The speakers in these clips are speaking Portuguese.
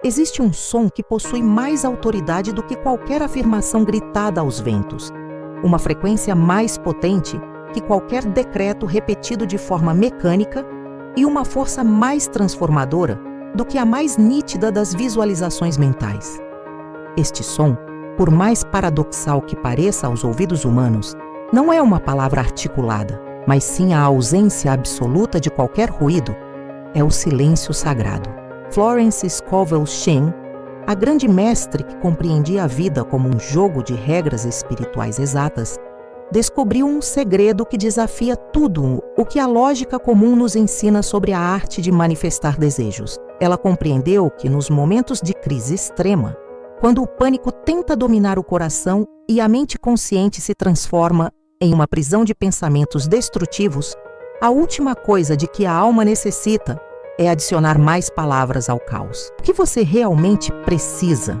Existe um som que possui mais autoridade do que qualquer afirmação gritada aos ventos, uma frequência mais potente que qualquer decreto repetido de forma mecânica e uma força mais transformadora do que a mais nítida das visualizações mentais. Este som, por mais paradoxal que pareça aos ouvidos humanos, não é uma palavra articulada, mas sim a ausência absoluta de qualquer ruído. É o silêncio sagrado. Florence Scovel Shinn, a grande mestre que compreendia a vida como um jogo de regras espirituais exatas, descobriu um segredo que desafia tudo o que a lógica comum nos ensina sobre a arte de manifestar desejos. Ela compreendeu que nos momentos de crise extrema, quando o pânico tenta dominar o coração e a mente consciente se transforma em uma prisão de pensamentos destrutivos, a última coisa de que a alma necessita é adicionar mais palavras ao caos. O que você realmente precisa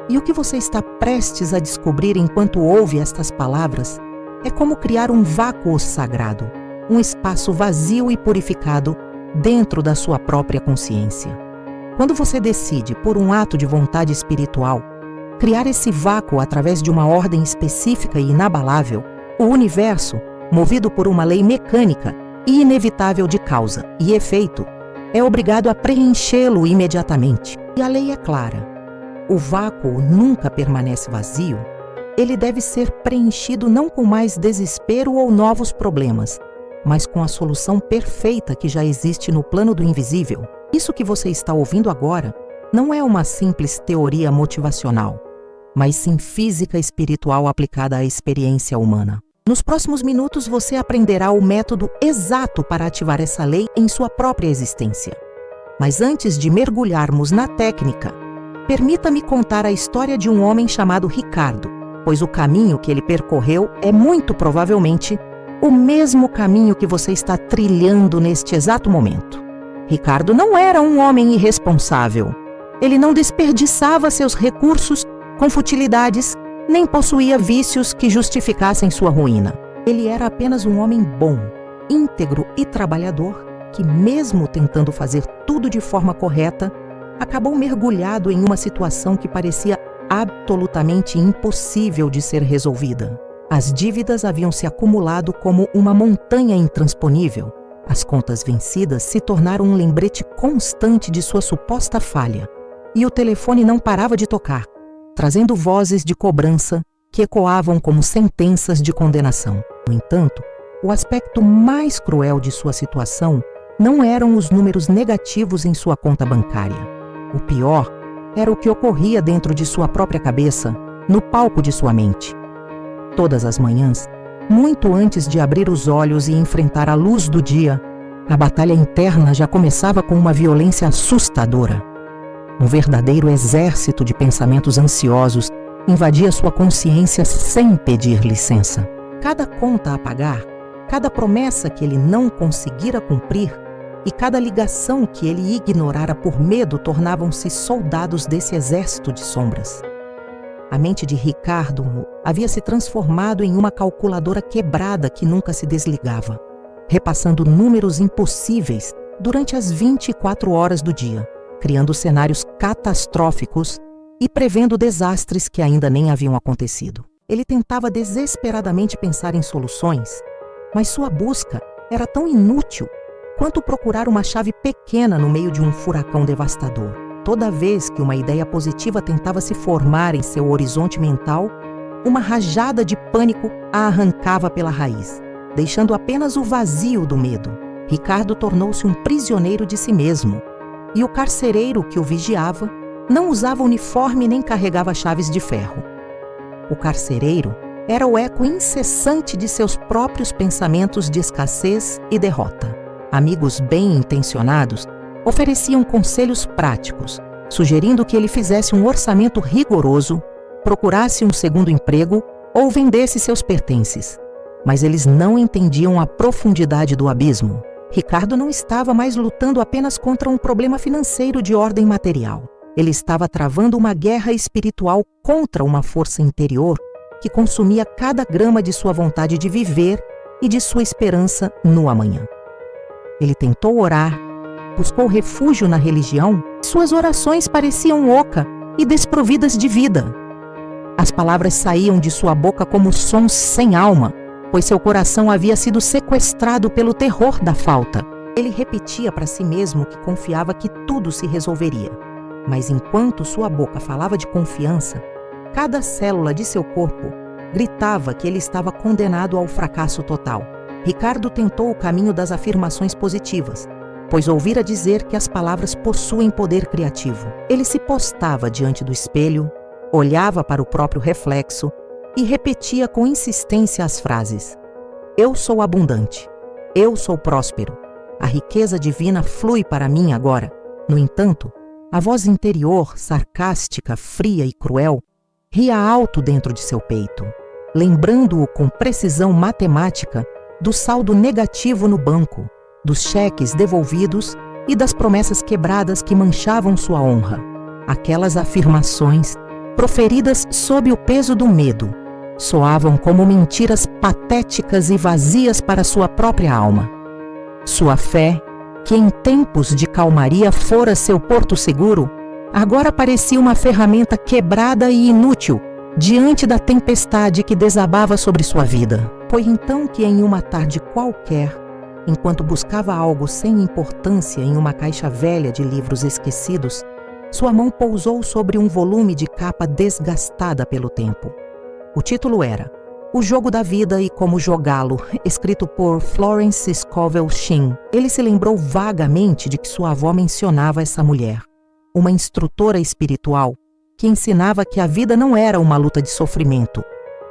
e o que você está prestes a descobrir enquanto ouve estas palavras é como criar um vácuo sagrado, um espaço vazio e purificado dentro da sua própria consciência. Quando você decide, por um ato de vontade espiritual, criar esse vácuo através de uma ordem específica e inabalável, o universo, movido por uma lei mecânica e inevitável de causa e efeito, é obrigado a preenchê-lo imediatamente. E a lei é clara. O vácuo nunca permanece vazio. Ele deve ser preenchido não com mais desespero ou novos problemas, mas com a solução perfeita que já existe no plano do invisível. Isso que você está ouvindo agora não é uma simples teoria motivacional, mas sim física espiritual aplicada à experiência humana. Nos próximos minutos você aprenderá o método exato para ativar essa lei em sua própria existência. Mas antes de mergulharmos na técnica, permita-me contar a história de um homem chamado Ricardo, pois o caminho que ele percorreu é muito provavelmente o mesmo caminho que você está trilhando neste exato momento. Ricardo não era um homem irresponsável. Ele não desperdiçava seus recursos com futilidades, nem possuía vícios que justificassem sua ruína. Ele era apenas um homem bom, íntegro e trabalhador que, mesmo tentando fazer tudo de forma correta, acabou mergulhado em uma situação que parecia absolutamente impossível de ser resolvida. As dívidas haviam se acumulado como uma montanha intransponível. As contas vencidas se tornaram um lembrete constante de sua suposta falha, e o telefone não parava de tocar, trazendo vozes de cobrança que ecoavam como sentenças de condenação. No entanto, o aspecto mais cruel de sua situação não eram os números negativos em sua conta bancária. O pior era o que ocorria dentro de sua própria cabeça, no palco de sua mente. Todas as manhãs, muito antes de abrir os olhos e enfrentar a luz do dia, a batalha interna já começava com uma violência assustadora. Um verdadeiro exército de pensamentos ansiosos invadia sua consciência sem pedir licença. Cada conta a pagar, cada promessa que ele não conseguira cumprir e cada ligação que ele ignorara por medo tornavam-se soldados desse exército de sombras. A mente de Ricardo havia se transformado em uma calculadora quebrada que nunca se desligava, repassando números impossíveis durante as 24 horas do dia, criando cenários catastróficos e prevendo desastres que ainda nem haviam acontecido. Ele tentava desesperadamente pensar em soluções, mas sua busca era tão inútil quanto procurar uma chave pequena no meio de um furacão devastador. Toda vez que uma ideia positiva tentava se formar em seu horizonte mental, uma rajada de pânico a arrancava pela raiz, deixando apenas o vazio do medo. Ricardo tornou-se um prisioneiro de si mesmo, e o carcereiro que o vigiava não usava uniforme nem carregava chaves de ferro. O carcereiro era o eco incessante de seus próprios pensamentos de escassez e derrota. Amigos bem-intencionados ofereciam conselhos práticos, sugerindo que ele fizesse um orçamento rigoroso, procurasse um segundo emprego ou vendesse seus pertences. Mas eles não entendiam a profundidade do abismo. Ricardo não estava mais lutando apenas contra um problema financeiro de ordem material. Ele estava travando uma guerra espiritual contra uma força interior que consumia cada grama de sua vontade de viver e de sua esperança no amanhã. Ele tentou orar, Buscou refúgio na religião. Suas orações pareciam oca e desprovidas de vida. As palavras saíam de sua boca como sons sem alma, pois seu coração havia sido sequestrado pelo terror da falta. Ele repetia para si mesmo que confiava que tudo se resolveria. Mas enquanto sua boca falava de confiança, cada célula de seu corpo gritava que ele estava condenado ao fracasso total. Ricardo tentou o caminho das afirmações positivas, pois ouvira dizer que as palavras possuem poder criativo. Ele se postava diante do espelho, olhava para o próprio reflexo e repetia com insistência as frases: eu sou abundante, eu sou próspero, a riqueza divina flui para mim agora. No entanto, a voz interior, sarcástica, fria e cruel, ria alto dentro de seu peito, lembrando-o com precisão matemática do saldo negativo no banco, dos cheques devolvidos e das promessas quebradas que manchavam sua honra. Aquelas afirmações, proferidas sob o peso do medo, soavam como mentiras patéticas e vazias para sua própria alma. Sua fé, que em tempos de calmaria fora seu porto seguro, agora parecia uma ferramenta quebrada e inútil diante da tempestade que desabava sobre sua vida. Foi então que, em uma tarde qualquer, enquanto buscava algo sem importância em uma caixa velha de livros esquecidos, sua mão pousou sobre um volume de capa desgastada pelo tempo. O título era O Jogo da Vida e Como Jogá-lo, escrito por Florence Scovel Shinn. Ele se lembrou vagamente de que sua avó mencionava essa mulher, uma instrutora espiritual que ensinava que a vida não era uma luta de sofrimento,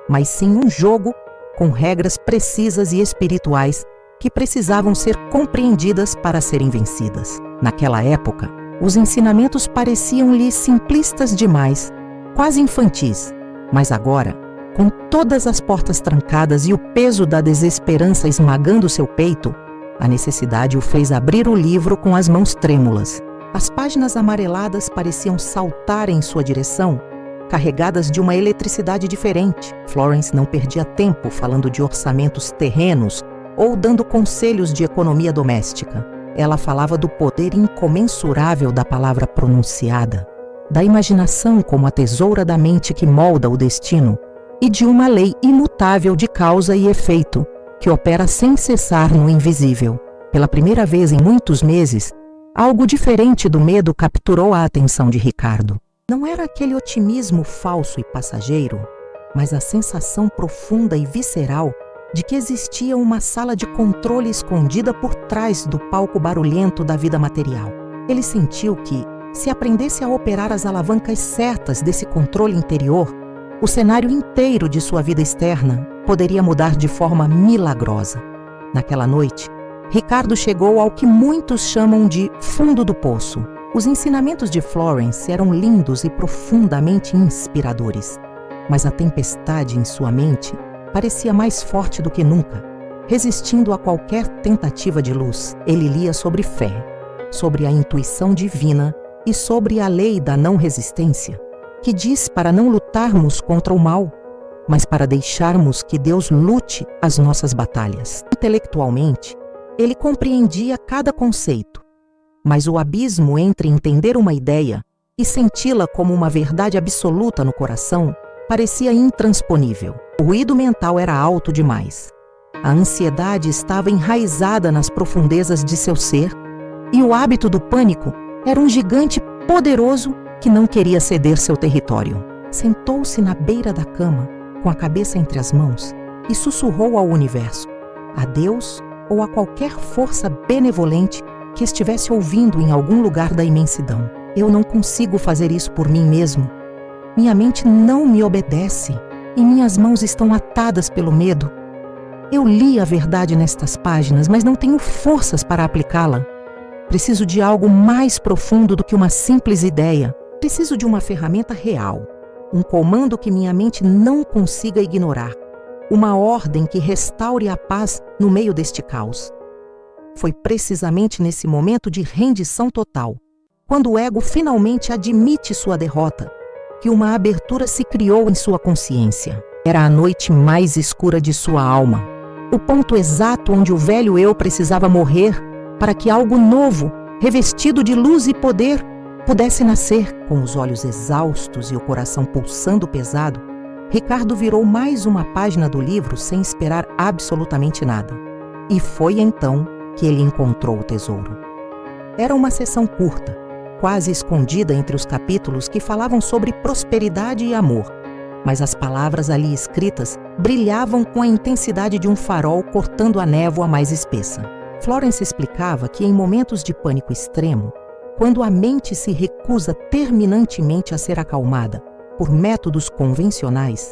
mas sim um jogo com regras precisas e espirituais que precisavam ser compreendidas para serem vencidas. Naquela época, os ensinamentos pareciam-lhe simplistas demais, quase infantis, mas agora, com todas as portas trancadas e o peso da desesperança esmagando seu peito, a necessidade o fez abrir o livro com as mãos trêmulas. As páginas amareladas pareciam saltar em sua direção, carregadas de uma eletricidade diferente. Florence não perdia tempo falando de orçamentos terrenos ou dando conselhos de economia doméstica. Ela falava do poder incomensurável da palavra pronunciada, da imaginação como a tesoura da mente que molda o destino e de uma lei imutável de causa e efeito que opera sem cessar no invisível. Pela primeira vez em muitos meses, algo diferente do medo capturou a atenção de Ricardo. Não era aquele otimismo falso e passageiro, mas a sensação profunda e visceral de que existia uma sala de controle escondida por trás do palco barulhento da vida material. Ele sentiu que, se aprendesse a operar as alavancas certas desse controle interior, o cenário inteiro de sua vida externa poderia mudar de forma milagrosa. Naquela noite, Ricardo chegou ao que muitos chamam de fundo do poço. Os ensinamentos de Florence eram lindos e profundamente inspiradores, mas a tempestade em sua mente parecia mais forte do que nunca. Resistindo a qualquer tentativa de luz, ele lia sobre fé, sobre a intuição divina e sobre a lei da não resistência, que diz para não lutarmos contra o mal, mas para deixarmos que Deus lute as nossas batalhas. Intelectualmente, ele compreendia cada conceito, mas o abismo entre entender uma ideia e senti-la como uma verdade absoluta no coração parecia intransponível. O ruído mental era alto demais. A ansiedade estava enraizada nas profundezas de seu ser e o hábito do pânico era um gigante poderoso que não queria ceder seu território. Sentou-se na beira da cama, com a cabeça entre as mãos, e sussurrou ao universo, a Deus ou a qualquer força benevolente que estivesse ouvindo em algum lugar da imensidão: eu não consigo fazer isso por mim mesmo. Minha mente não me obedece e minhas mãos estão atadas pelo medo. Eu li a verdade nestas páginas, mas não tenho forças para aplicá-la. Preciso de algo mais profundo do que uma simples ideia. Preciso de uma ferramenta real, um comando que minha mente não consiga ignorar, uma ordem que restaure a paz no meio deste caos. Foi precisamente nesse momento de rendição total, quando o ego finalmente admite sua derrota, que uma abertura se criou em sua consciência. Era a noite mais escura de sua alma, o ponto exato onde o velho eu precisava morrer para que algo novo revestido de luz e poder, pudesse nascer. Com os olhos exaustos e o coração pulsando pesado, Ricardo virou mais uma página do livro sem esperar absolutamente nada. E foi então que ele encontrou o tesouro. Era uma seção curta, quase escondida entre os capítulos que falavam sobre prosperidade e amor, mas as palavras ali escritas brilhavam com a intensidade de um farol cortando a névoa mais espessa. Florence explicava que em momentos de pânico extremo, quando a mente se recusa terminantemente a ser acalmada por métodos convencionais,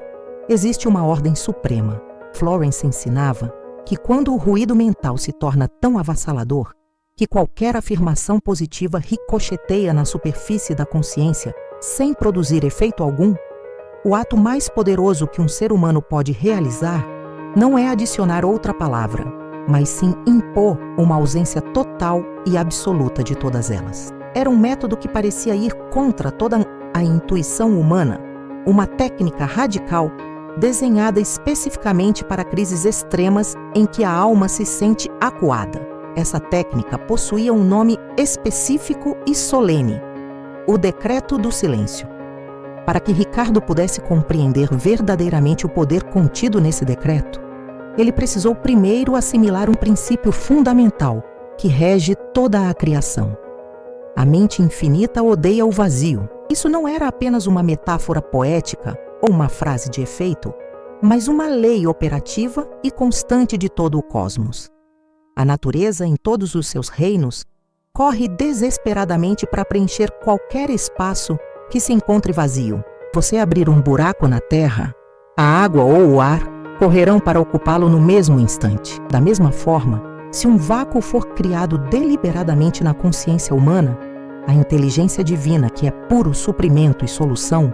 existe uma ordem suprema. Florence ensinava que quando o ruído mental se torna tão avassalador que qualquer afirmação positiva ricocheteia na superfície da consciência sem produzir efeito algum, o ato mais poderoso que um ser humano pode realizar não é adicionar outra palavra, mas sim impor uma ausência total e absoluta de todas elas. Era um método que parecia ir contra toda a intuição humana, uma técnica radical desenhada especificamente para crises extremas em que a alma se sente acuada. Essa técnica possuía um nome específico e solene: o Decreto do Silêncio. Para que Ricardo pudesse compreender verdadeiramente o poder contido nesse decreto, ele precisou primeiro assimilar um princípio fundamental que rege toda a criação. A mente infinita odeia o vazio. Isso não era apenas uma metáfora poética ou uma frase de efeito, mas uma lei operativa e constante de todo o cosmos. A natureza, em todos os seus reinos, corre desesperadamente para preencher qualquer espaço que se encontre vazio. Você abrir um buraco na terra, a água ou o ar correrão para ocupá-lo no mesmo instante. Da mesma forma, se um vácuo for criado deliberadamente na consciência humana, a inteligência divina, que é puro suprimento e solução,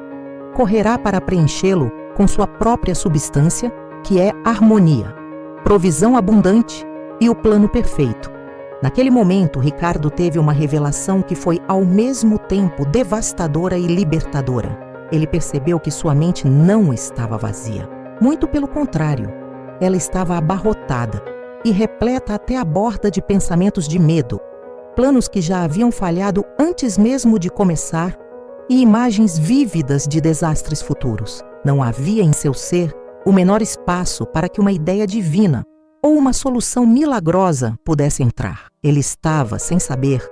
correrá para preenchê-lo com sua própria substância, que é harmonia, provisão abundante e o plano perfeito. Naquele momento, Ricardo teve uma revelação que foi ao mesmo tempo devastadora e libertadora. Ele percebeu que sua mente não estava vazia. Muito pelo contrário, ela estava abarrotada e repleta até a borda de pensamentos de medo, planos que já haviam falhado antes mesmo de começar e imagens vívidas de desastres futuros. Não havia em seu ser o menor espaço para que uma ideia divina ou uma solução milagrosa pudesse entrar. Ele estava, sem saber,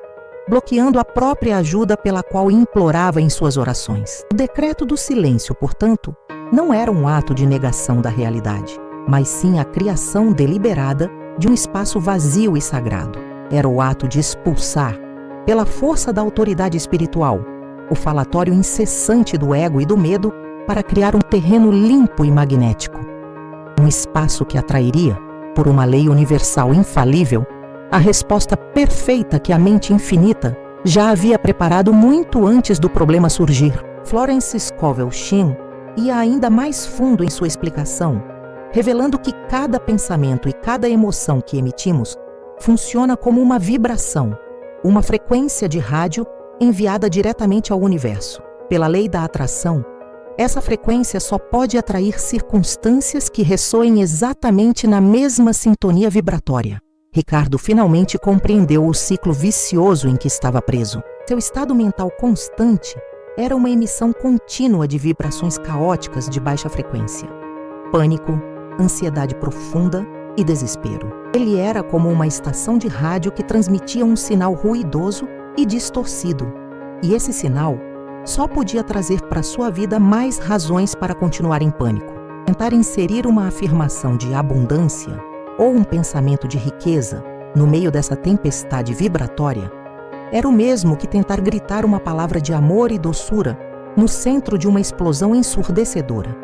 bloqueando a própria ajuda pela qual implorava em suas orações. O decreto do silêncio, portanto, não era um ato de negação da realidade, mas sim a criação deliberada de um espaço vazio e sagrado. Era o ato de expulsar, pela força da autoridade espiritual, o falatório incessante do ego e do medo para criar um terreno limpo e magnético. Um espaço que atrairia, por uma lei universal infalível, a resposta perfeita que a mente infinita já havia preparado muito antes do problema surgir. Florence Scovel Shinn ia ainda mais fundo em sua explicação, revelando que cada pensamento e cada emoção que emitimos funciona como uma vibração, uma frequência de rádio enviada diretamente ao universo. Pela lei da atração, essa frequência só pode atrair circunstâncias que ressoem exatamente na mesma sintonia vibratória. Ricardo finalmente compreendeu o ciclo vicioso em que estava preso. Seu estado mental constante era uma emissão contínua de vibrações caóticas de baixa frequência. Pânico, ansiedade profunda e desespero. Ele era como uma estação de rádio que transmitia um sinal ruidoso e distorcido. E esse sinal só podia trazer para sua vida mais razões para continuar em pânico. Tentar inserir uma afirmação de abundância ou um pensamento de riqueza no meio dessa tempestade vibratória era o mesmo que tentar gritar uma palavra de amor e doçura no centro de uma explosão ensurdecedora.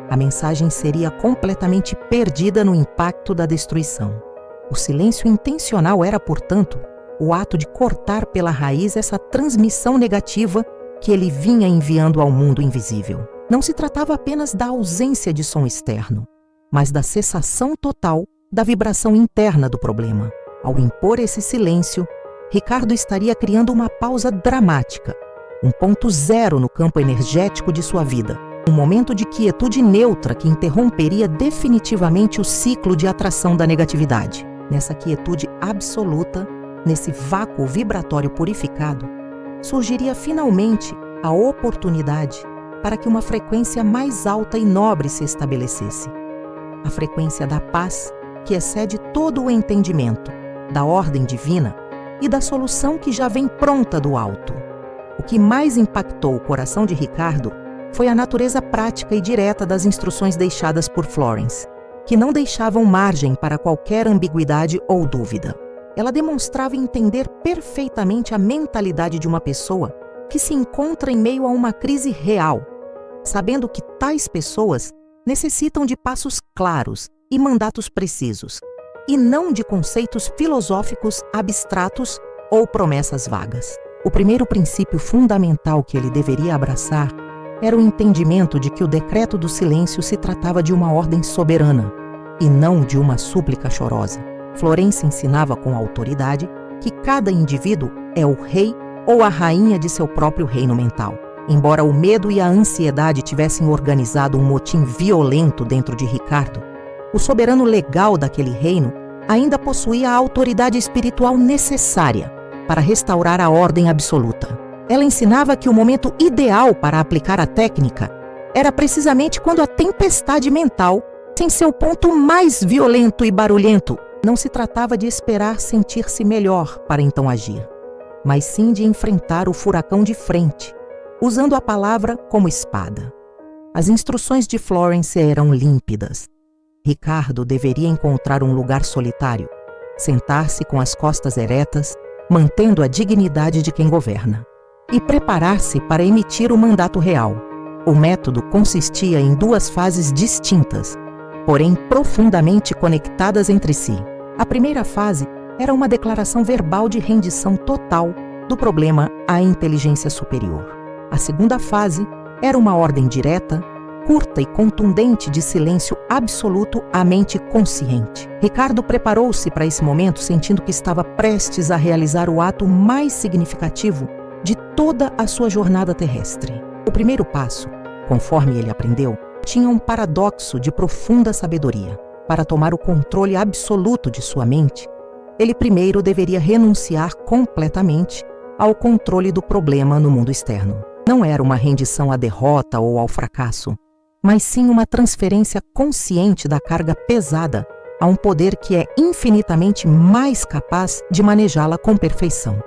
A mensagem seria completamente perdida no impacto da destruição. O silêncio intencional era, portanto, o ato de cortar pela raiz essa transmissão negativa que ele vinha enviando ao mundo invisível. Não se tratava apenas da ausência de som externo, mas da cessação total da vibração interna do problema. Ao impor esse silêncio, Ricardo estaria criando uma pausa dramática, um ponto zero no campo energético de sua vida, um momento de quietude neutra que interromperia definitivamente o ciclo de atração da negatividade. Nessa quietude absoluta, nesse vácuo vibratório purificado, surgiria finalmente a oportunidade para que uma frequência mais alta e nobre se estabelecesse. A frequência da paz, que excede todo o entendimento, da ordem divina e da solução que já vem pronta do alto. O que mais impactou o coração de Ricardo foi a natureza prática e direta das instruções deixadas por Florence, que não deixavam margem para qualquer ambiguidade ou dúvida. Ela demonstrava entender perfeitamente a mentalidade de uma pessoa que se encontra em meio a uma crise real, sabendo que tais pessoas necessitam de passos claros e mandatos precisos, e não de conceitos filosóficos abstratos ou promessas vagas. O primeiro princípio fundamental que ele deveria abraçar era o entendimento de que o decreto do silêncio se tratava de uma ordem soberana, e não de uma súplica chorosa. Florence ensinava com autoridade que cada indivíduo é o rei ou a rainha de seu próprio reino mental. Embora o medo e a ansiedade tivessem organizado um motim violento dentro de Ricardo, o soberano legal daquele reino ainda possuía a autoridade espiritual necessária para restaurar a ordem absoluta. Ela ensinava que o momento ideal para aplicar a técnica era precisamente quando a tempestade mental, em seu ponto mais violento e barulhento, não se tratava de esperar sentir-se melhor para então agir, mas sim de enfrentar o furacão de frente, usando a palavra como espada. As instruções de Florence eram límpidas. Ricardo deveria encontrar um lugar solitário, sentar-se com as costas eretas, mantendo a dignidade de quem governa, e preparar-se para emitir o mandato real. O método consistia em duas fases distintas, porém profundamente conectadas entre si. A primeira fase era uma declaração verbal de rendição total do problema à inteligência superior. A segunda fase era uma ordem direta, curta e contundente de silêncio absoluto à mente consciente. Ricardo preparou-se para esse momento sentindo que estava prestes a realizar o ato mais significativo de toda a sua jornada terrestre. O primeiro passo, conforme ele aprendeu, tinha um paradoxo de profunda sabedoria. Para tomar o controle absoluto de sua mente, ele primeiro deveria renunciar completamente ao controle do problema no mundo externo. Não era uma rendição à derrota ou ao fracasso, mas sim uma transferência consciente da carga pesada a um poder que é infinitamente mais capaz de manejá-la com perfeição.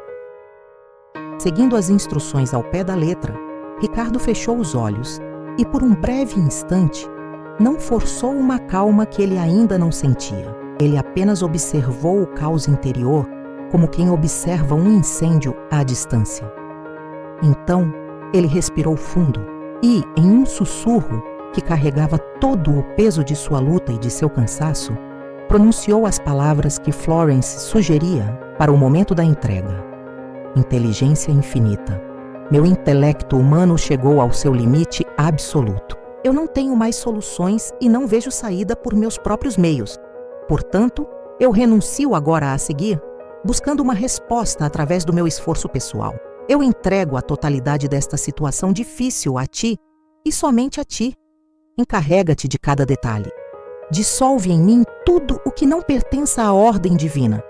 Seguindo as instruções ao pé da letra, Ricardo fechou os olhos e, por um breve instante, não forçou uma calma que ele ainda não sentia. Ele apenas observou o caos interior como quem observa um incêndio à distância. Então, ele respirou fundo e, em um sussurro que carregava todo o peso de sua luta e de seu cansaço, pronunciou as palavras que Florence sugeria para o momento da entrega. Inteligência infinita. Meu intelecto humano chegou ao seu limite absoluto. Eu não tenho mais soluções e não vejo saída por meus próprios meios. Portanto, eu renuncio agora a seguir, buscando uma resposta através do meu esforço pessoal. Eu entrego a totalidade desta situação difícil a ti e somente a ti. Encarrega-te de cada detalhe. Dissolve em mim tudo o que não pertença à ordem divina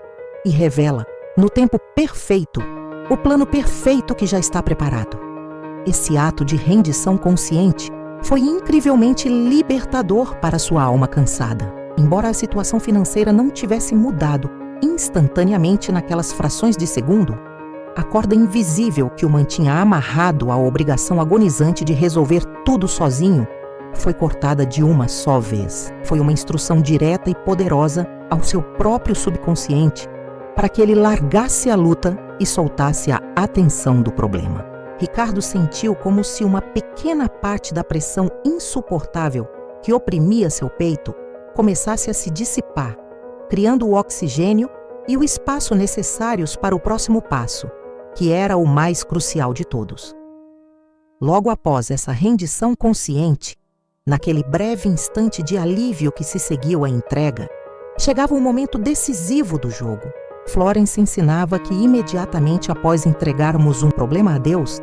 e revela, no tempo perfeito, o plano perfeito que já está preparado. Esse ato de rendição consciente foi incrivelmente libertador para sua alma cansada. Embora a situação financeira não tivesse mudado instantaneamente naquelas frações de segundo, a corda invisível que o mantinha amarrado à obrigação agonizante de resolver tudo sozinho foi cortada de uma só vez. Foi uma instrução direta e poderosa ao seu próprio subconsciente para que ele largasse a luta e soltasse a atenção do problema. Ricardo sentiu como se uma pequena parte da pressão insuportável que oprimia seu peito começasse a se dissipar, criando o oxigênio e o espaço necessários para o próximo passo, que era o mais crucial de todos. Logo após essa rendição consciente, naquele breve instante de alívio que se seguiu à entrega, chegava um momento decisivo do jogo. Florence ensinava que imediatamente após entregarmos um problema a Deus,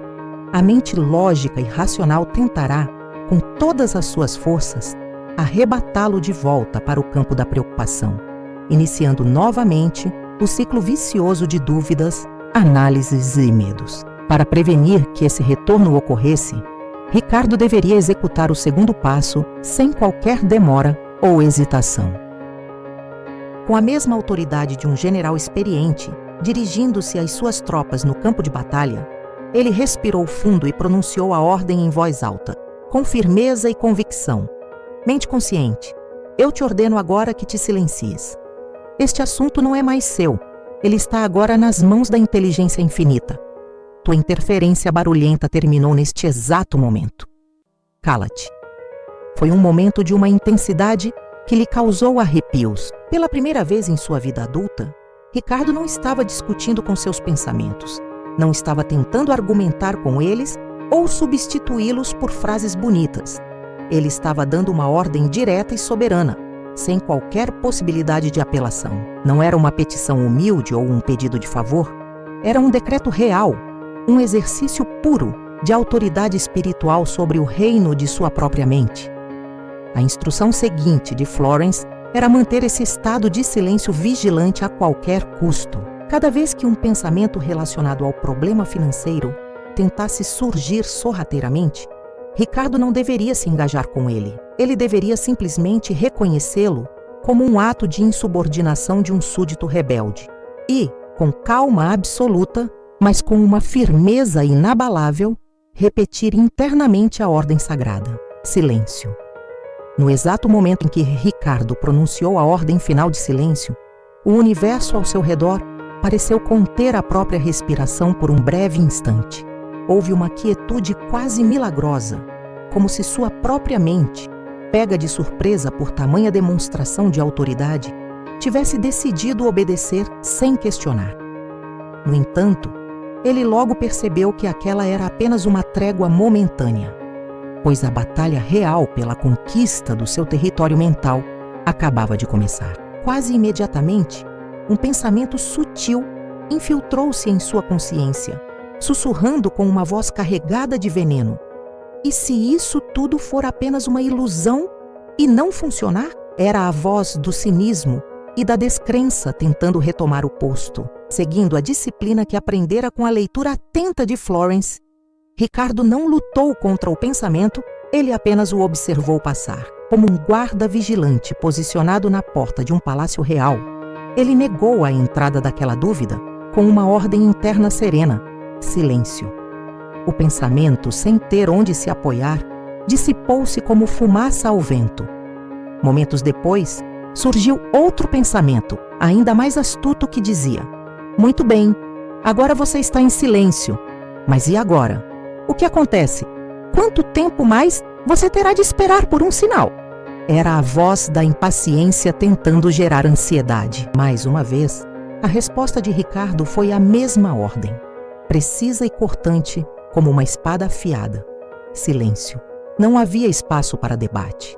a mente lógica e racional tentará, com todas as suas forças, arrebatá-lo de volta para o campo da preocupação, iniciando novamente o ciclo vicioso de dúvidas, análises e medos. Para prevenir que esse retorno ocorresse, Ricardo deveria executar o segundo passo sem qualquer demora ou hesitação. Com a mesma autoridade de um general experiente, dirigindo-se às suas tropas no campo de batalha, ele respirou fundo e pronunciou a ordem em voz alta, com firmeza e convicção. Mente consciente, eu te ordeno agora que te silencies. Este assunto não é mais seu, ele está agora nas mãos da inteligência infinita. Tua interferência barulhenta terminou neste exato momento. Cala-te. Foi um momento de uma intensidade que lhe causou arrepios. Pela primeira vez em sua vida adulta, Ricardo não estava discutindo com seus pensamentos, não estava tentando argumentar com eles ou substituí-los por frases bonitas. Ele estava dando uma ordem direta e soberana, sem qualquer possibilidade de apelação. Não era uma petição humilde ou um pedido de favor, era um decreto real, um exercício puro de autoridade espiritual sobre o reino de sua própria mente. A instrução seguinte de Florence era manter esse estado de silêncio vigilante a qualquer custo. Cada vez que um pensamento relacionado ao problema financeiro tentasse surgir sorrateiramente, Ricardo não deveria se engajar com ele. Ele deveria simplesmente reconhecê-lo como um ato de insubordinação de um súdito rebelde e, com calma absoluta, mas com uma firmeza inabalável, repetir internamente a ordem sagrada: silêncio. No exato momento em que Ricardo pronunciou a ordem final de silêncio, o universo ao seu redor pareceu conter a própria respiração por um breve instante. Houve uma quietude quase milagrosa, como se sua própria mente, pega de surpresa por tamanha demonstração de autoridade, tivesse decidido obedecer sem questionar. No entanto, ele logo percebeu que aquela era apenas uma trégua momentânea, pois a batalha real pela conquista do seu território mental acabava de começar. Quase imediatamente, um pensamento sutil infiltrou-se em sua consciência, sussurrando com uma voz carregada de veneno: e se isso tudo for apenas uma ilusão e não funcionar? Era a voz do cinismo e da descrença tentando retomar o posto. Seguindo a disciplina que aprendera com a leitura atenta de Florence, Ricardo não lutou contra o pensamento, ele apenas o observou passar. Como um guarda vigilante posicionado na porta de um palácio real, ele negou a entrada daquela dúvida com uma ordem interna serena: silêncio. O pensamento, sem ter onde se apoiar, dissipou-se como fumaça ao vento. Momentos depois, surgiu outro pensamento, ainda mais astuto, que dizia: muito bem, agora você está em silêncio. Mas e agora? O que acontece? Quanto tempo mais você terá de esperar por um sinal? Era a voz da impaciência tentando gerar ansiedade. Mais uma vez, a resposta de Ricardo foi a mesma ordem, precisa e cortante como uma espada afiada: silêncio. Não havia espaço para debate.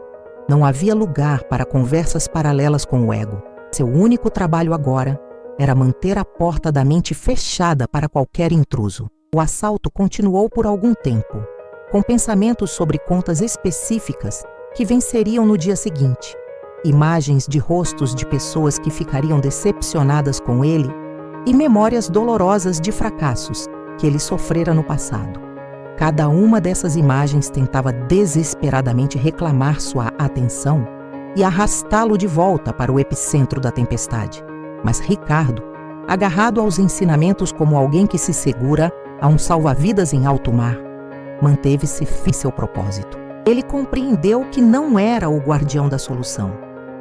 Não havia lugar para conversas paralelas com o ego. Seu único trabalho agora era manter a porta da mente fechada para qualquer intruso. O assalto continuou por algum tempo, com pensamentos sobre contas específicas que venceriam no dia seguinte, imagens de rostos de pessoas que ficariam decepcionadas com ele e memórias dolorosas de fracassos que ele sofrera no passado. Cada uma dessas imagens tentava desesperadamente reclamar sua atenção e arrastá-lo de volta para o epicentro da tempestade. Mas Ricardo, agarrado aos ensinamentos como alguém que se segura a um salva-vidas em alto mar, manteve-se firme em seu propósito. Ele compreendeu que não era o guardião da solução,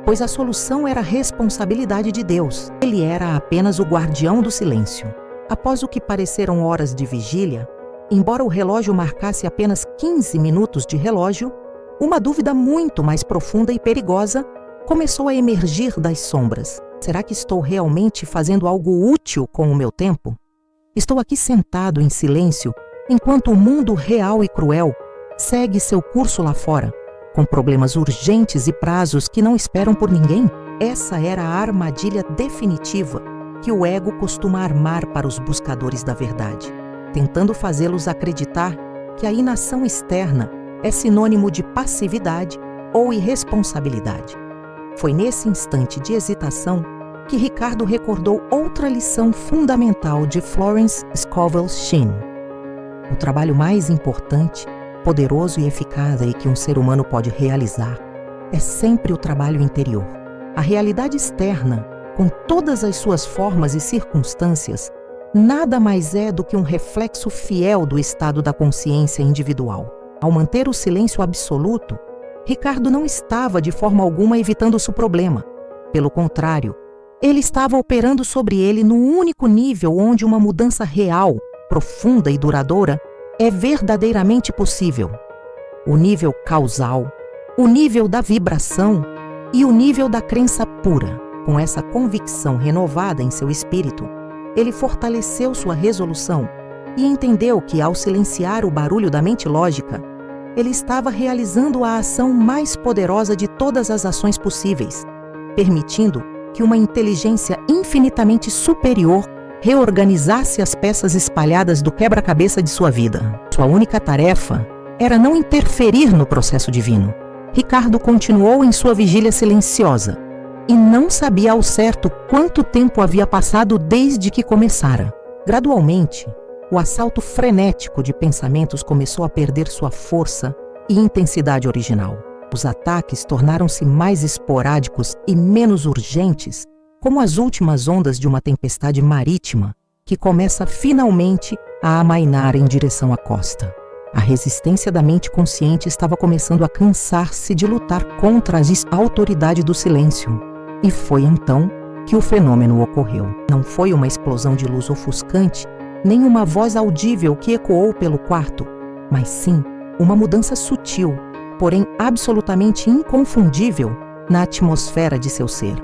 pois a solução era responsabilidade de Deus. Ele era apenas o guardião do silêncio. Após o que pareceram horas de vigília, embora o relógio marcasse apenas 15 minutos de relógio, uma dúvida muito mais profunda e perigosa começou a emergir das sombras. Será que estou realmente fazendo algo útil com o meu tempo? Estou aqui sentado em silêncio enquanto o mundo real e cruel segue seu curso lá fora, com problemas urgentes e prazos que não esperam por ninguém? Essa era a armadilha definitiva que o ego costuma armar para os buscadores da verdade, tentando fazê-los acreditar que a inação externa é sinônimo de passividade ou irresponsabilidade. Foi nesse instante de hesitação que Ricardo recordou outra lição fundamental de Florence Scovel Shinn. O trabalho mais importante, poderoso e eficaz que um ser humano pode realizar é sempre o trabalho interior. A realidade externa, com todas as suas formas e circunstâncias, nada mais é do que um reflexo fiel do estado da consciência individual. Ao manter o silêncio absoluto, Ricardo não estava de forma alguma evitando seu problema. Pelo contrário, ele estava operando sobre ele no único nível onde uma mudança real, profunda e duradoura é verdadeiramente possível. O nível causal, o nível da vibração e o nível da crença pura. Com essa convicção renovada em seu espírito, ele fortaleceu sua resolução e entendeu que, ao silenciar o barulho da mente lógica, ele estava realizando a ação mais poderosa de todas as ações possíveis, permitindo que uma inteligência infinitamente superior reorganizasse as peças espalhadas do quebra-cabeça de sua vida. Sua única tarefa era não interferir no processo divino. Ricardo continuou em sua vigília silenciosa e não sabia ao certo quanto tempo havia passado desde que começara. Gradualmente, o assalto frenético de pensamentos começou a perder sua força e intensidade original. Os ataques tornaram-se mais esporádicos e menos urgentes, como as últimas ondas de uma tempestade marítima que começa finalmente a amainar em direção à costa. A resistência da mente consciente estava começando a cansar-se de lutar contra a autoridade do silêncio. E foi então que o fenômeno ocorreu. Não foi uma explosão de luz ofuscante, nem uma voz audível que ecoou pelo quarto, mas sim uma mudança sutil, porém absolutamente inconfundível na atmosfera de seu ser.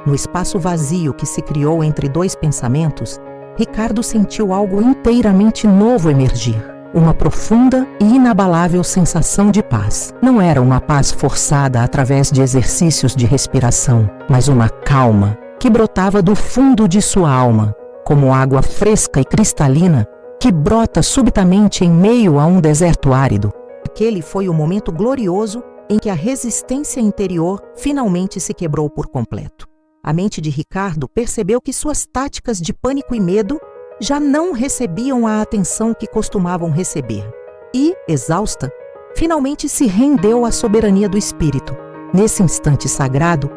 No espaço vazio que se criou entre dois pensamentos, Ricardo sentiu algo inteiramente novo emergir. Uma profunda e inabalável sensação de paz. Não era uma paz forçada através de exercícios de respiração, mas uma calma que brotava do fundo de sua alma, como água fresca e cristalina que brota subitamente em meio a um deserto árido. Aquele foi o momento glorioso em que a resistência interior finalmente se quebrou por completo. A mente de Ricardo percebeu que suas táticas de pânico e medo já não recebiam a atenção que costumavam receber. E, exausta, finalmente se rendeu à soberania do espírito. Nesse instante sagrado,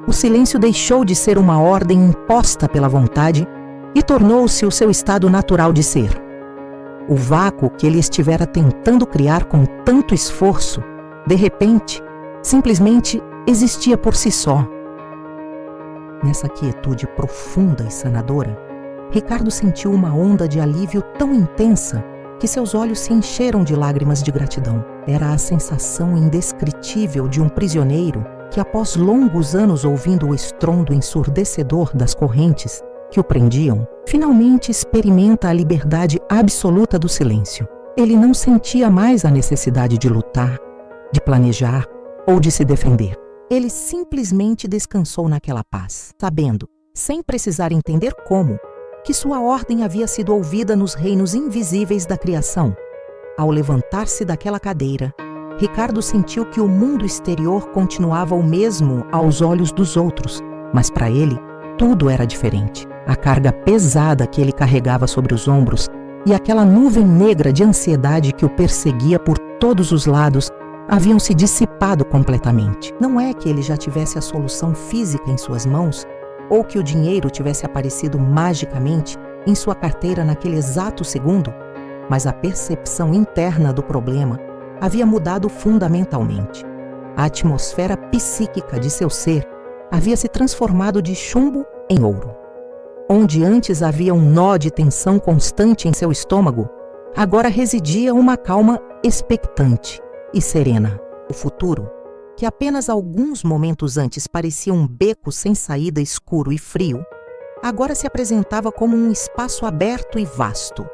o silêncio deixou de ser uma ordem imposta pela vontade e tornou-se o seu estado natural de ser. O vácuo que ele estivera tentando criar com tanto esforço, de repente, simplesmente existia por si só. Nessa quietude profunda e sanadora, Ricardo sentiu uma onda de alívio tão intensa que seus olhos se encheram de lágrimas de gratidão. Era a sensação indescritível de um prisioneiro que, após longos anos ouvindo o estrondo ensurdecedor das correntes que o prendiam, finalmente experimenta a liberdade absoluta do silêncio. Ele não sentia mais a necessidade de lutar, de planejar ou de se defender. Ele simplesmente descansou naquela paz, sabendo, sem precisar entender como, que sua ordem havia sido ouvida nos reinos invisíveis da criação. Ao levantar-se daquela cadeira, Ricardo sentiu que o mundo exterior continuava o mesmo aos olhos dos outros, mas para ele, tudo era diferente. A carga pesada que ele carregava sobre os ombros e aquela nuvem negra de ansiedade que o perseguia por todos os lados haviam se dissipado completamente. Não é que ele já tivesse a solução física em suas mãos, ou que o dinheiro tivesse aparecido magicamente em sua carteira naquele exato segundo, mas a percepção interna do problema havia mudado fundamentalmente. A atmosfera psíquica de seu ser havia se transformado de chumbo em ouro. Onde antes havia um nó de tensão constante em seu estômago, agora residia uma calma expectante e serena. O futuro, que apenas alguns momentos antes parecia um beco sem saída escuro e frio, agora se apresentava como um espaço aberto e vasto,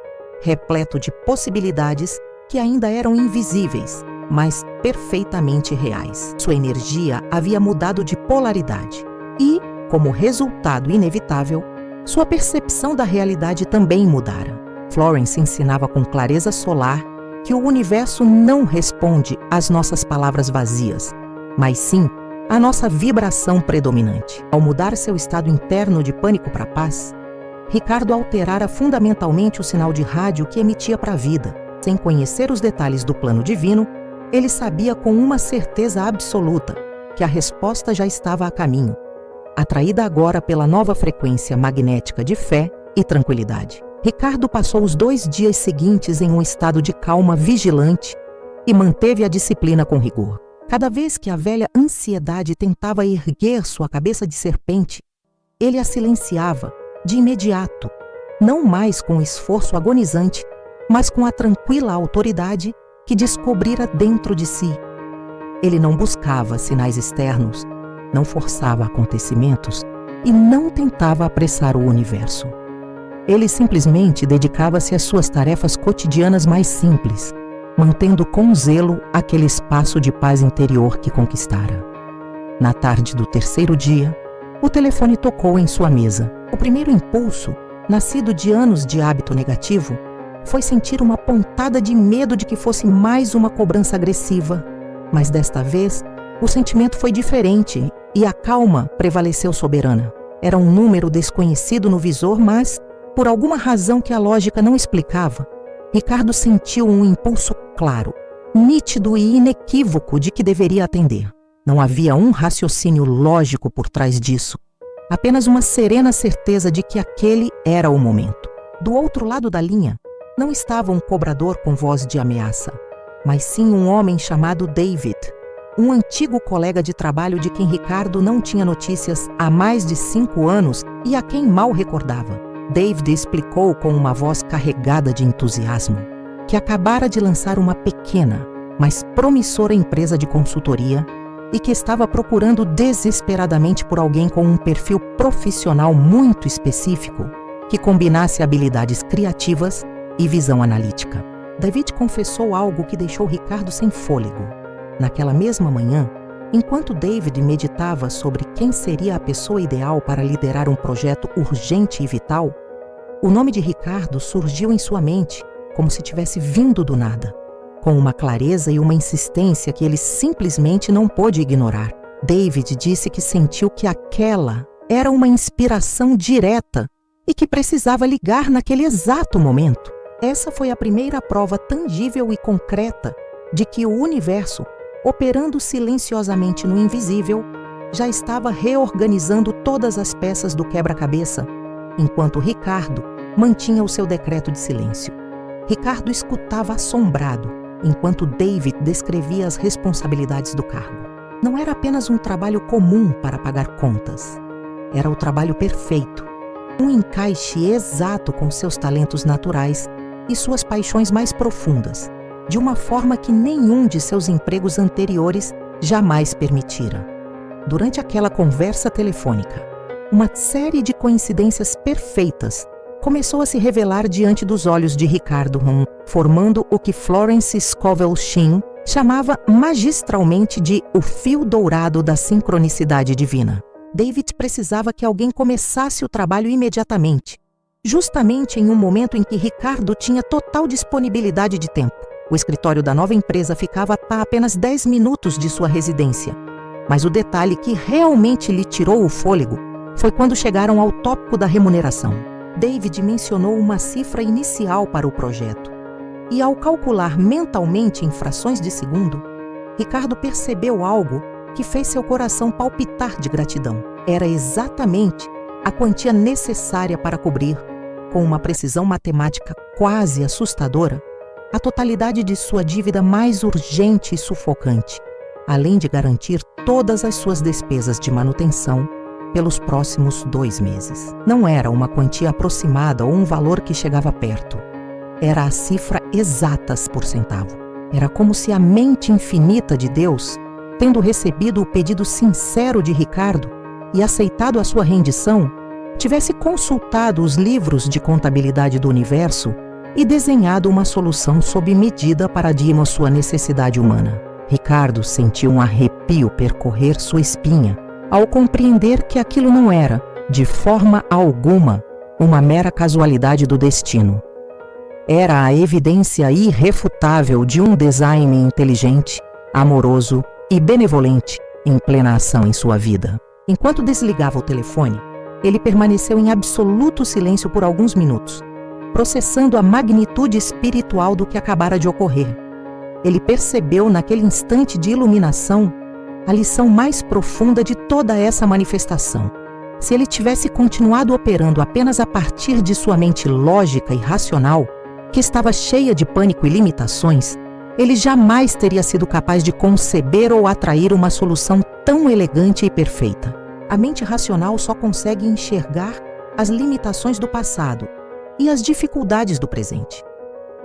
repleto de possibilidades que ainda eram invisíveis, mas perfeitamente reais. Sua energia havia mudado de polaridade e, como resultado inevitável, sua percepção da realidade também mudara. Florence ensinava com clareza solar que o universo não responde às nossas palavras vazias, mas sim a nossa vibração predominante. Ao mudar seu estado interno de pânico para paz, Ricardo alterara fundamentalmente o sinal de rádio que emitia para a vida. Sem conhecer os detalhes do plano divino, ele sabia com uma certeza absoluta que a resposta já estava a caminho, atraída agora pela nova frequência magnética de fé e tranquilidade. Ricardo passou os 2 dias seguintes em um estado de calma vigilante e manteve a disciplina com rigor. Cada vez que a velha ansiedade tentava erguer sua cabeça de serpente, ele a silenciava de imediato, não mais com esforço agonizante, mas com a tranquila autoridade que descobrira dentro de si. Ele não buscava sinais externos, não forçava acontecimentos e não tentava apressar o universo. Ele simplesmente dedicava-se às suas tarefas cotidianas mais simples, mantendo com zelo aquele espaço de paz interior que conquistara. Na tarde do 3º dia, o telefone tocou em sua mesa. O primeiro impulso, nascido de anos de hábito negativo, foi sentir uma pontada de medo de que fosse mais uma cobrança agressiva. Mas desta vez, o sentimento foi diferente e a calma prevaleceu soberana. Era um número desconhecido no visor, mas, por alguma razão que a lógica não explicava, Ricardo sentiu um impulso claro, nítido e inequívoco de que deveria atender. Não havia um raciocínio lógico por trás disso, apenas uma serena certeza de que aquele era o momento. Do outro lado da linha, não estava um cobrador com voz de ameaça, mas sim um homem chamado David, um antigo colega de trabalho de quem Ricardo não tinha notícias há mais de 5 anos e a quem mal recordava. David explicou com uma voz carregada de entusiasmo que acabara de lançar uma pequena, mas promissora empresa de consultoria e que estava procurando desesperadamente por alguém com um perfil profissional muito específico que combinasse habilidades criativas e visão analítica. David confessou algo que deixou Ricardo sem fôlego. Naquela mesma manhã, enquanto David meditava sobre quem seria a pessoa ideal para liderar um projeto urgente e vital, o nome de Ricardo surgiu em sua mente, como se tivesse vindo do nada, com uma clareza e uma insistência que ele simplesmente não pôde ignorar. David disse que sentiu que aquela era uma inspiração direta e que precisava ligar naquele exato momento. Essa foi a primeira prova tangível e concreta de que o universo, operando silenciosamente no invisível, já estava reorganizando todas as peças do quebra-cabeça, enquanto Ricardo mantinha o seu decreto de silêncio. Ricardo escutava assombrado, enquanto David descrevia as responsabilidades do cargo. Não era apenas um trabalho comum para pagar contas. Era o trabalho perfeito, um encaixe exato com seus talentos naturais e suas paixões mais profundas, de uma forma que nenhum de seus empregos anteriores jamais permitira. Durante aquela conversa telefônica, uma série de coincidências perfeitas começou a se revelar diante dos olhos de Ricardo, formando o que Florence Scovel Shinn chamava magistralmente de o fio dourado da sincronicidade divina. David precisava que alguém começasse o trabalho imediatamente, justamente em um momento em que Ricardo tinha total disponibilidade de tempo. O escritório da nova empresa ficava a apenas 10 minutos de sua residência. Mas o detalhe que realmente lhe tirou o fôlego foi quando chegaram ao tópico da remuneração. David mencionou uma cifra inicial para o projeto. E ao calcular mentalmente em frações de segundo, Ricardo percebeu algo que fez seu coração palpitar de gratidão. Era exatamente a quantia necessária para cobrir, com uma precisão matemática quase assustadora, a totalidade de sua dívida mais urgente e sufocante, além de garantir todas as suas despesas de manutenção pelos próximos 2 meses. Não era uma quantia aproximada ou um valor que chegava perto. Era a cifra exata por centavo. Era como se a mente infinita de Deus, tendo recebido o pedido sincero de Ricardo e aceitado a sua rendição, tivesse consultado os livros de contabilidade do universo e desenhado uma solução sob medida para a sua necessidade humana. Ricardo sentiu um arrepio percorrer sua espinha ao compreender que aquilo não era, de forma alguma, uma mera casualidade do destino. Era a evidência irrefutável de um design inteligente, amoroso e benevolente em plena ação em sua vida. Enquanto desligava o telefone, ele permaneceu em absoluto silêncio por alguns minutos, processando a magnitude espiritual do que acabara de ocorrer. Ele percebeu naquele instante de iluminação a lição mais profunda de toda essa manifestação. Se ele tivesse continuado operando apenas a partir de sua mente lógica e racional, que estava cheia de pânico e limitações, ele jamais teria sido capaz de conceber ou atrair uma solução tão elegante e perfeita. A mente racional só consegue enxergar as limitações do passado e as dificuldades do presente.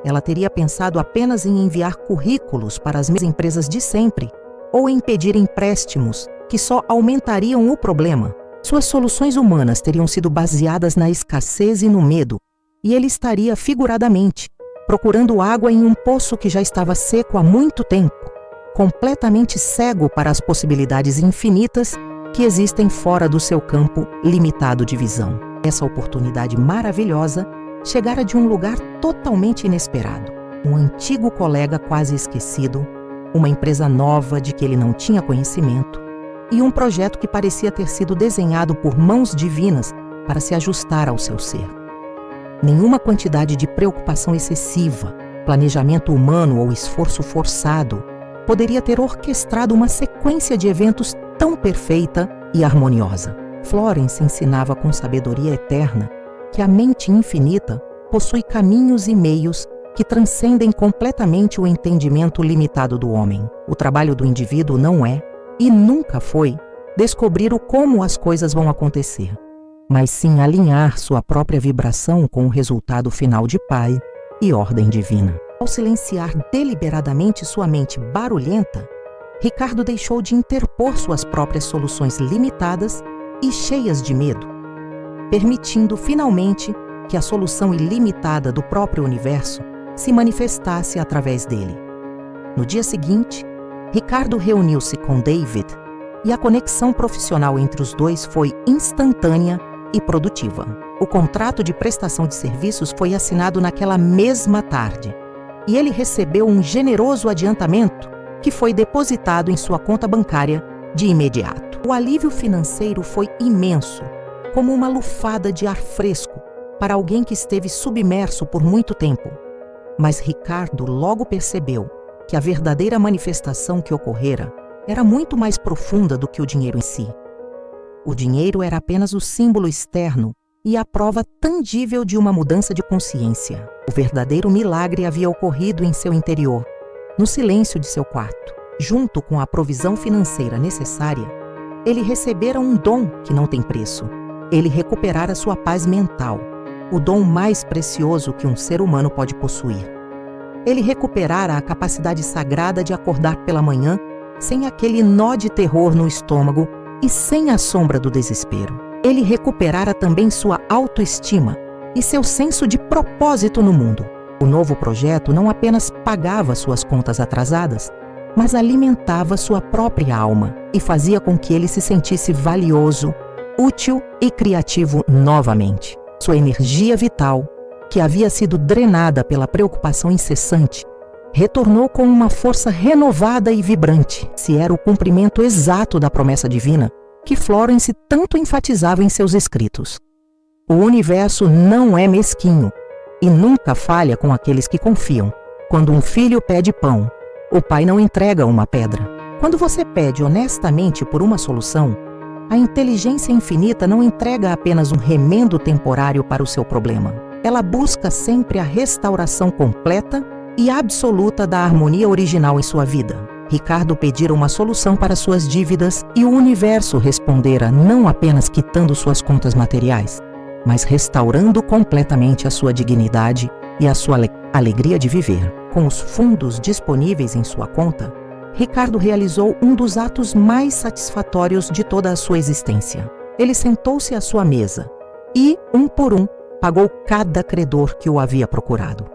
Ela teria pensado apenas em enviar currículos para as mesmas empresas de sempre ou em pedir empréstimos que só aumentariam o problema. Suas soluções humanas teriam sido baseadas na escassez e no medo, e ele estaria, figuradamente, procurando água em um poço que já estava seco há muito tempo, completamente cego para as possibilidades infinitas que existem fora do seu campo limitado de visão. Essa oportunidade maravilhosa chegara de um lugar totalmente inesperado. Um antigo colega quase esquecido, uma empresa nova de que ele não tinha conhecimento e um projeto que parecia ter sido desenhado por mãos divinas para se ajustar ao seu ser. Nenhuma quantidade de preocupação excessiva, planejamento humano ou esforço forçado poderia ter orquestrado uma sequência de eventos tão perfeita e harmoniosa. Florence ensinava com sabedoria eterna que a mente infinita possui caminhos e meios que transcendem completamente o entendimento limitado do homem. O trabalho do indivíduo não é, e nunca foi, descobrir o como as coisas vão acontecer, mas sim alinhar sua própria vibração com o resultado final de Pai e ordem divina. Ao silenciar deliberadamente sua mente barulhenta, Ricardo deixou de interpor suas próprias soluções limitadas e cheias de medo, permitindo finalmente que a solução ilimitada do próprio universo se manifestasse através dele. No dia seguinte, Ricardo reuniu-se com David e a conexão profissional entre os dois foi instantânea e produtiva. O contrato de prestação de serviços foi assinado naquela mesma tarde e ele recebeu um generoso adiantamento que foi depositado em sua conta bancária de imediato. O alívio financeiro foi imenso, como uma lufada de ar fresco para alguém que esteve submerso por muito tempo. Mas Ricardo logo percebeu que a verdadeira manifestação que ocorrera era muito mais profunda do que o dinheiro em si. O dinheiro era apenas o símbolo externo e a prova tangível de uma mudança de consciência. O verdadeiro milagre havia ocorrido em seu interior, no silêncio de seu quarto. Junto com a provisão financeira necessária, ele recebera um dom que não tem preço. Ele recuperara sua paz mental, o dom mais precioso que um ser humano pode possuir. Ele recuperara a capacidade sagrada de acordar pela manhã sem aquele nó de terror no estômago e sem a sombra do desespero. Ele recuperara também sua autoestima e seu senso de propósito no mundo. O novo projeto não apenas pagava suas contas atrasadas, mas alimentava sua própria alma e fazia com que ele se sentisse valioso, útil e criativo novamente. Sua energia vital, que havia sido drenada pela preocupação incessante, retornou com uma força renovada e vibrante. Se era o cumprimento exato da promessa divina que Florence tanto enfatizava em seus escritos. O universo não é mesquinho e nunca falha com aqueles que confiam. Quando um filho pede pão, o pai não entrega uma pedra. Quando você pede honestamente por uma solução, a inteligência infinita não entrega apenas um remendo temporário para o seu problema. Ela busca sempre a restauração completa e absoluta da harmonia original em sua vida. Ricardo pedira uma solução para suas dívidas e o universo respondera não apenas quitando suas contas materiais, mas restaurando completamente a sua dignidade e a sua alegria de viver. Com os fundos disponíveis em sua conta, Ricardo realizou um dos atos mais satisfatórios de toda a sua existência. Ele sentou-se à sua mesa e, um por um, pagou cada credor que o havia procurado.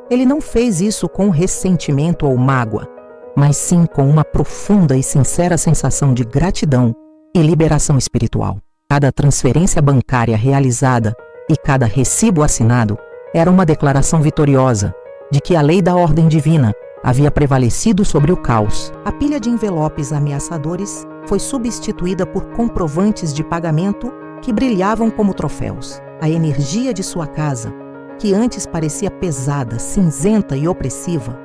Ele não fez isso com ressentimento ou mágoa, mas sim com uma profunda e sincera sensação de gratidão e liberação espiritual. Cada transferência bancária realizada e cada recibo assinado era uma declaração vitoriosa de que a lei da ordem divina havia prevalecido sobre o caos. A pilha de envelopes ameaçadores foi substituída por comprovantes de pagamento que brilhavam como troféus. A energia de sua casa, que antes parecia pesada, cinzenta e opressiva,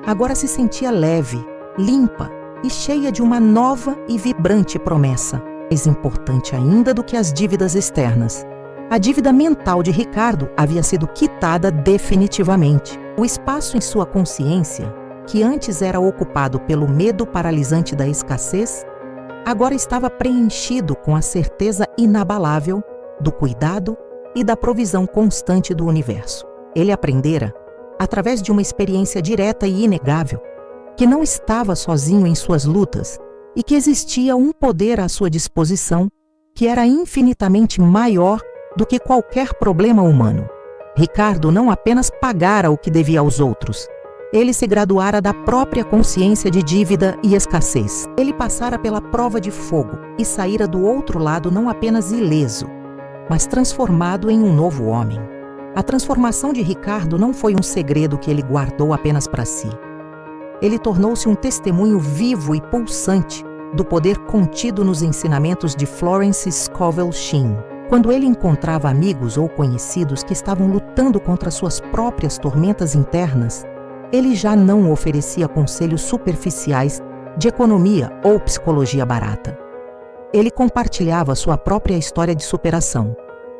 agora se sentia leve, limpa e cheia de uma nova e vibrante promessa. Mais importante ainda do que as dívidas externas, a dívida mental de Ricardo havia sido quitada definitivamente. O espaço em sua consciência, que antes era ocupado pelo medo paralisante da escassez, agora estava preenchido com a certeza inabalável do cuidado e da provisão constante do universo. Ele aprendera, através de uma experiência direta e inegável, que não estava sozinho em suas lutas e que existia um poder à sua disposição que era infinitamente maior do que qualquer problema humano. Ricardo não apenas pagara o que devia aos outros, ele se graduara da própria consciência de dívida e escassez. Ele passara pela prova de fogo e saíra do outro lado não apenas ileso, mas transformado em um novo homem. A transformação de Ricardo não foi um segredo que ele guardou apenas para si. Ele tornou-se um testemunho vivo e pulsante do poder contido nos ensinamentos de Florence Scovel Shinn. Quando ele encontrava amigos ou conhecidos que estavam lutando contra suas próprias tormentas internas, ele já não oferecia conselhos superficiais de economia ou psicologia barata. Ele compartilhava sua própria história de superação.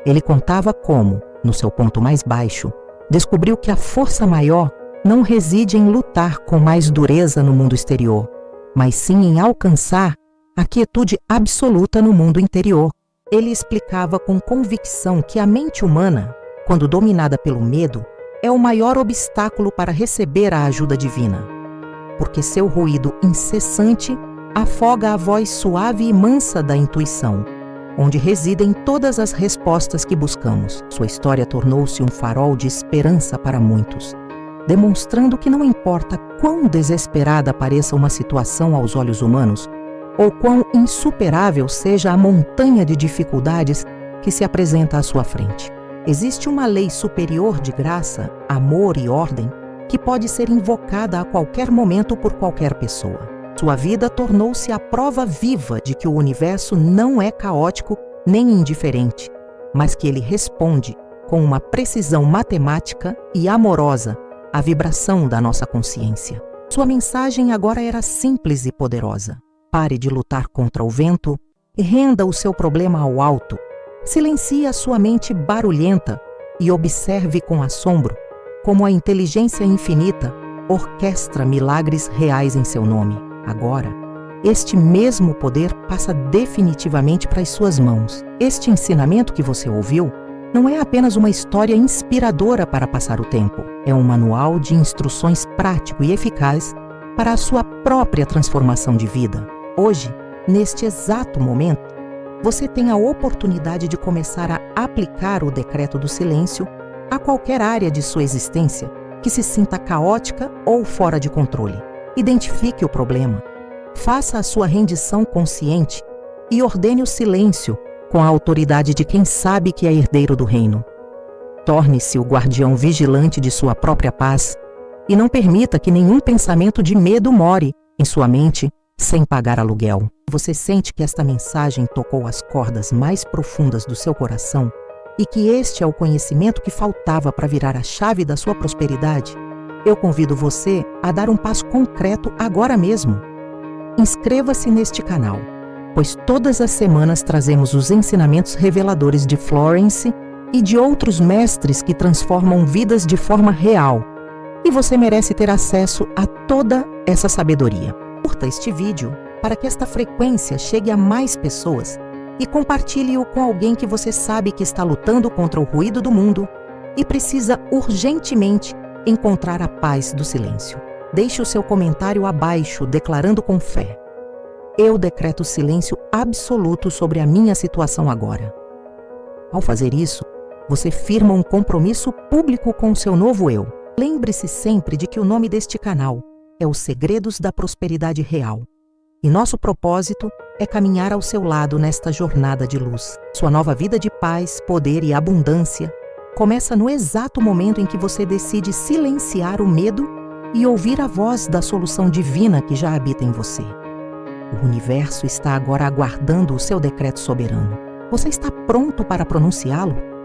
Ele contava como, no seu ponto mais baixo, descobriu que a força maior não reside em lutar com mais dureza no mundo exterior, mas sim em alcançar a quietude absoluta no mundo interior. Ele explicava com convicção que a mente humana, quando dominada pelo medo, é o maior obstáculo para receber a ajuda divina, porque seu ruído incessante afoga a voz suave e mansa da intuição, onde residem todas as respostas que buscamos. Sua história tornou-se um farol de esperança para muitos, demonstrando que não importa quão desesperada pareça uma situação aos olhos humanos, ou quão insuperável seja a montanha de dificuldades que se apresenta à sua frente. Existe uma lei superior de graça, amor e ordem que pode ser invocada a qualquer momento por qualquer pessoa. Sua vida tornou-se a prova viva de que o universo não é caótico nem indiferente, mas que ele responde com uma precisão matemática e amorosa à vibração da nossa consciência. Sua mensagem agora era simples e poderosa. Pare de lutar contra o vento e renda o seu problema ao alto. Silencie a sua mente barulhenta e observe com assombro como a inteligência infinita orquestra milagres reais em seu nome. Agora, este mesmo poder passa definitivamente para as suas mãos. Este ensinamento que você ouviu não é apenas uma história inspiradora para passar o tempo. É um manual de instruções prático e eficaz para a sua própria transformação de vida. Hoje, neste exato momento, você tem a oportunidade de começar a aplicar o decreto do silêncio a qualquer área de sua existência que se sinta caótica ou fora de controle. Identifique o problema, faça a sua rendição consciente e ordene o silêncio com a autoridade de quem sabe que é herdeiro do reino. Torne-se o guardião vigilante de sua própria paz e não permita que nenhum pensamento de medo more em sua mente sem pagar aluguel. Você sente que esta mensagem tocou as cordas mais profundas do seu coração e que este é o conhecimento que faltava para virar a chave da sua prosperidade? Eu convido você a dar um passo concreto agora mesmo. Inscreva-se neste canal, pois todas as semanas trazemos os ensinamentos reveladores de Florence e de outros mestres que transformam vidas de forma real. E você merece ter acesso a toda essa sabedoria. Curta este vídeo para que esta frequência chegue a mais pessoas e compartilhe-o com alguém que você sabe que está lutando contra o ruído do mundo e precisa urgentemente encontrar a paz do silêncio. Deixe o seu comentário abaixo declarando com fé: eu decreto silêncio absoluto sobre a minha situação agora. Ao fazer isso, você firma um compromisso público com o seu novo eu. Lembre-se sempre de que o nome deste canal é Os Segredos da Prosperidade Real. E nosso propósito é caminhar ao seu lado nesta jornada de luz. Sua nova vida de paz, poder e abundância começa no exato momento em que você decide silenciar o medo e ouvir a voz da solução divina que já habita em você. O universo está agora aguardando o seu decreto soberano. Você está pronto para pronunciá-lo?